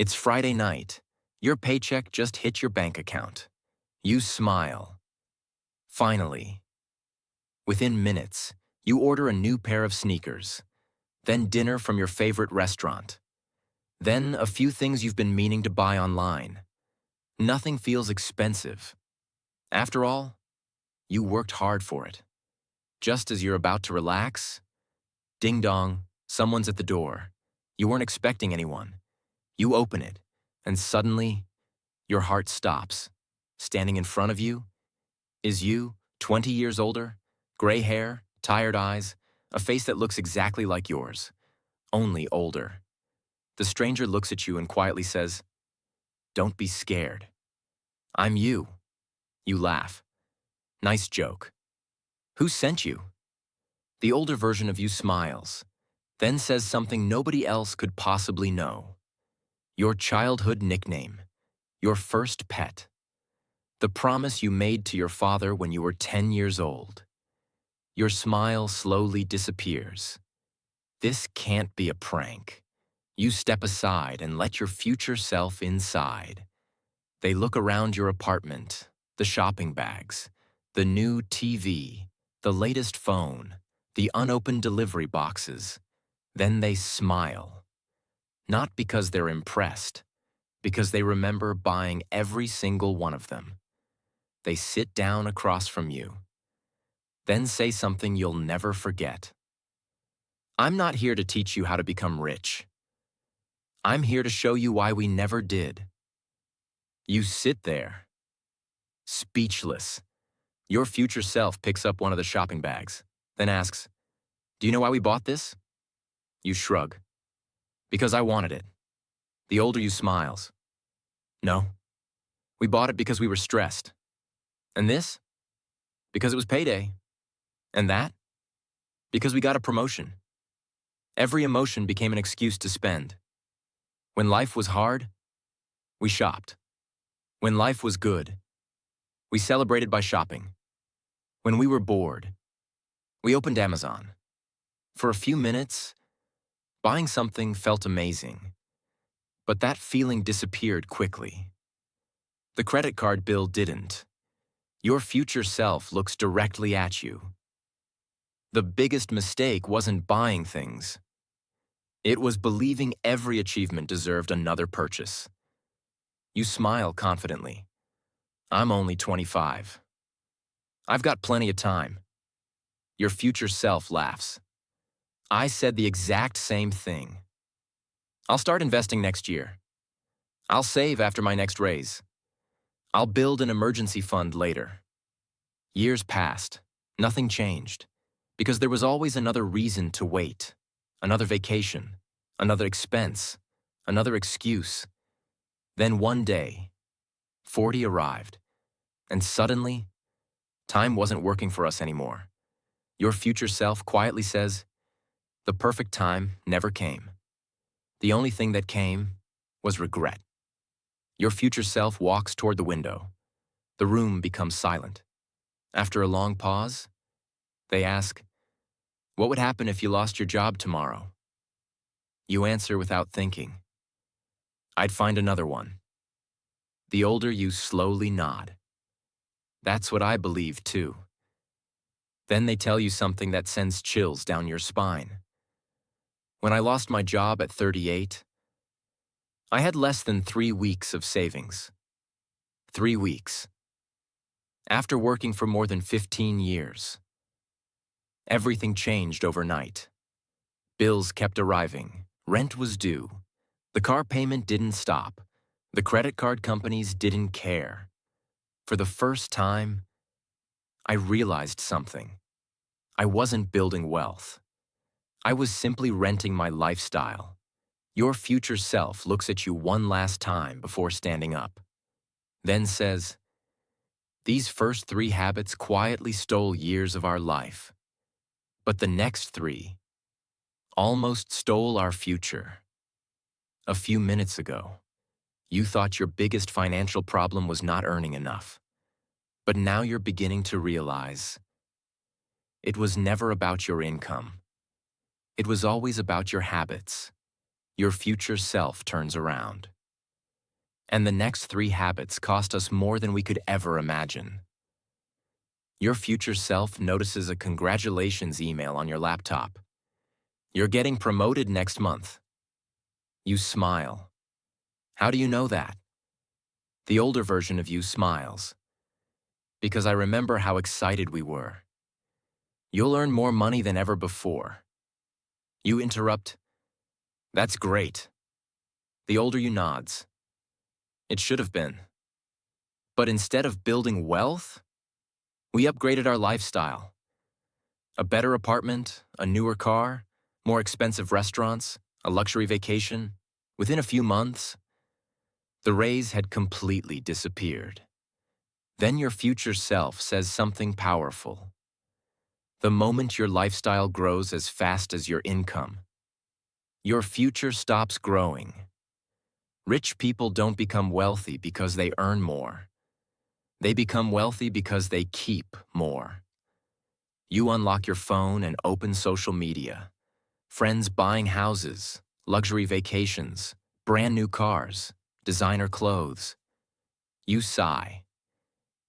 It's Friday night. Your paycheck just hit your bank account. You smile. Finally. Within minutes, you order a new pair of sneakers. Then dinner from your favorite restaurant. Then a few things you've been meaning to buy online. Nothing feels expensive. After all, you worked hard for it. Just as you're about to relax, ding dong, someone's at the door. You weren't expecting anyone. You open it, and suddenly, your heart stops. Standing in front of you is you, 20 years older, gray hair, tired eyes, a face that looks exactly like yours, only older. The stranger looks at you and quietly says, "Don't be scared. I'm you." You laugh. Nice joke. Who sent you? The older version of you smiles, then says something nobody else could possibly know. Your childhood nickname, your first pet, the promise you made to your father when you were 10 years old. Your smile slowly disappears. This can't be a prank. You step aside and let your future self inside. They look around your apartment, the shopping bags, the new TV, the latest phone, the unopened delivery boxes. Then they smile. Not because they're impressed, because they remember buying every single one of them. They sit down across from you, then say something you'll never forget. "I'm not here to teach you how to become rich. I'm here to show you why we never did." You sit there, speechless. Your future self picks up one of the shopping bags, then asks, "Do you know why we bought this?" You shrug. "Because I wanted it." The older you smiles. "No, we bought it because we were stressed. And this? Because it was payday. And that? Because we got a promotion." Every emotion became an excuse to spend. When life was hard, we shopped. When life was good, we celebrated by shopping. When we were bored, we opened Amazon. For a few minutes, buying something felt amazing. But that feeling disappeared quickly. The credit card bill didn't. Your future self looks directly at you. The biggest mistake wasn't buying things. It was believing every achievement deserved another purchase. You smile confidently. "I'm only 25. I've got plenty of time." Your future self laughs. "I said the exact same thing. I'll start investing next year. I'll save after my next raise. I'll build an emergency fund later." Years passed. Nothing changed. Because there was always another reason to wait. Another vacation. Another expense. Another excuse. Then one day, 40 arrived. And suddenly, time wasn't working for us anymore. Your future self quietly says, "The perfect time never came. The only thing that came was regret." Your future self walks toward the window. The room becomes silent. After a long pause, they ask, "What would happen if you lost your job tomorrow?" You answer without thinking, "I'd find another one." The older you slowly nod. "That's what I believe too." Then they tell you something that sends chills down your spine. When I lost my job at 38, I had less than 3 weeks of savings. 3 weeks. After working for more than 15 years. Everything changed overnight. Bills kept arriving. Rent was due. The car payment didn't stop. The credit card companies didn't care. For the first time, I realized something. I wasn't building wealth. I was simply renting my lifestyle. Your future self looks at you one last time before standing up. Then says, "These first 3 habits quietly stole years of our life. But the next 3 almost stole our future." A few minutes ago, you thought your biggest financial problem was not earning enough. But now you're beginning to realize it was never about your income. It was always about your habits. Your future self turns around. And the next 3 habits cost us more than we could ever imagine. Your future self notices a congratulations email on your laptop. You're getting promoted next month. You smile. How do you know that? The older version of you smiles. Because I remember how excited we were. You'll earn more money than ever before. You interrupt. That's great. The older you nods. It should have been. But instead of building wealth, we upgraded our lifestyle. A better apartment, a newer car, more expensive restaurants, a luxury vacation. Within a few months, the raise had completely disappeared. Then your future self says something powerful. The moment your lifestyle grows as fast as your income, your future stops growing. Rich people don't become wealthy because they earn more. They become wealthy because they keep more. You unlock your phone and open social media. Friends buying houses, luxury vacations, brand new cars, designer clothes. You sigh.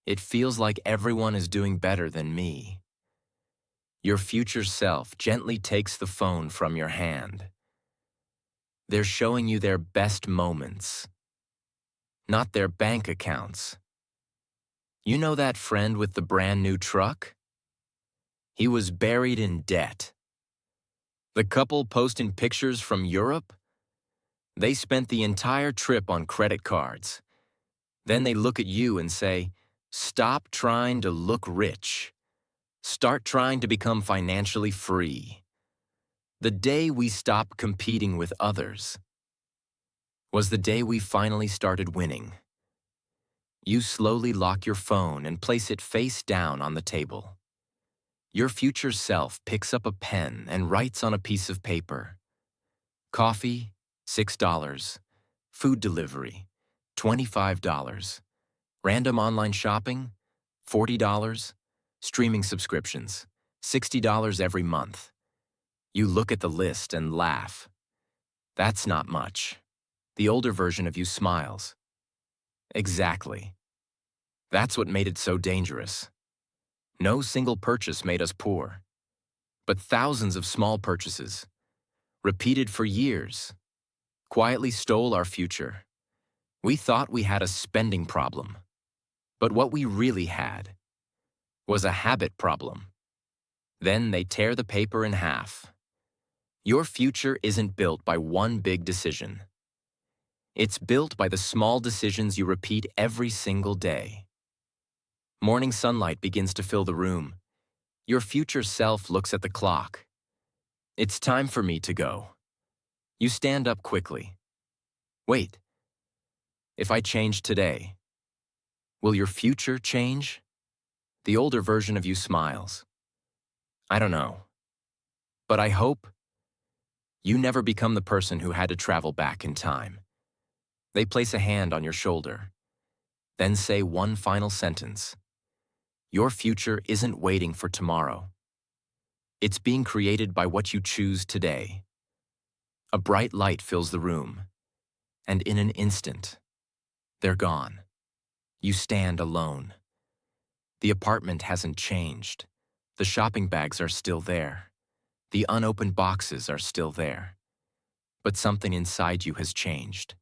It feels like everyone is doing better than me. Your future self gently takes the phone from your hand. They're showing you their best moments, not their bank accounts. You know that friend with the brand new truck? He was buried in debt. The couple posting pictures from Europe? They spent the entire trip on credit cards. Then they look at you and say, "Stop trying to look rich. Start trying to become financially free." The day we stopped competing with others was the day we finally started winning. You slowly lock your phone and place it face down on the table. Your future self picks up a pen and writes on a piece of paper. Coffee, $6. Food delivery, $25. Random online shopping, $40. Streaming subscriptions, $60 every month. You look at the list and laugh. That's not much. The older version of you smiles. Exactly. That's what made it so dangerous. No single purchase made us poor, but thousands of small purchases, repeated for years, quietly stole our future. We thought we had a spending problem, but what we really had was a habit problem. Then they tear the paper in half. Your future isn't built by one big decision. It's built by the small decisions you repeat every single day. Morning sunlight begins to fill the room. Your future self looks at the clock. It's time for me to go. You stand up quickly. Wait. If I change today, will your future change? The older version of you smiles. I don't know. But I hope you never become the person who had to travel back in time. They place a hand on your shoulder, then say one final sentence. Your future isn't waiting for tomorrow. It's being created by what you choose today. A bright light fills the room, and in an instant, they're gone. You stand alone. The apartment hasn't changed. The shopping bags are still there. The unopened boxes are still there. But something inside you has changed.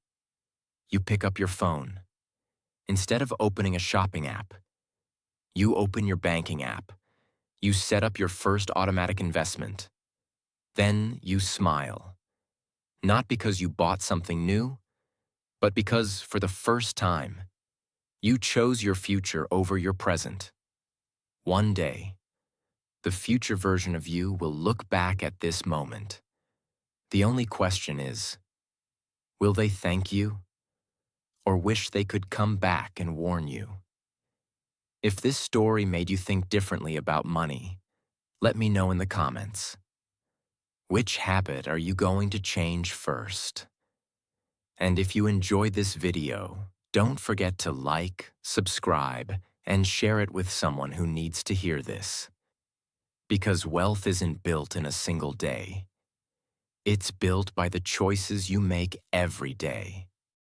You pick up your phone. Instead of opening a shopping app, you open your banking app. You set up your first automatic investment. Then you smile. Not because you bought something new, but because, for the first time, you chose your future over your present. One day, the future version of you will look back at this moment. The only question is, will they thank you or wish they could come back and warn you? If this story made you think differently about money, let me know in the comments. Which habit are you going to change first? And if you enjoyed this video, don't forget to like, subscribe, and share it with someone who needs to hear this. Because wealth isn't built in a single day. It's built by the choices you make every day.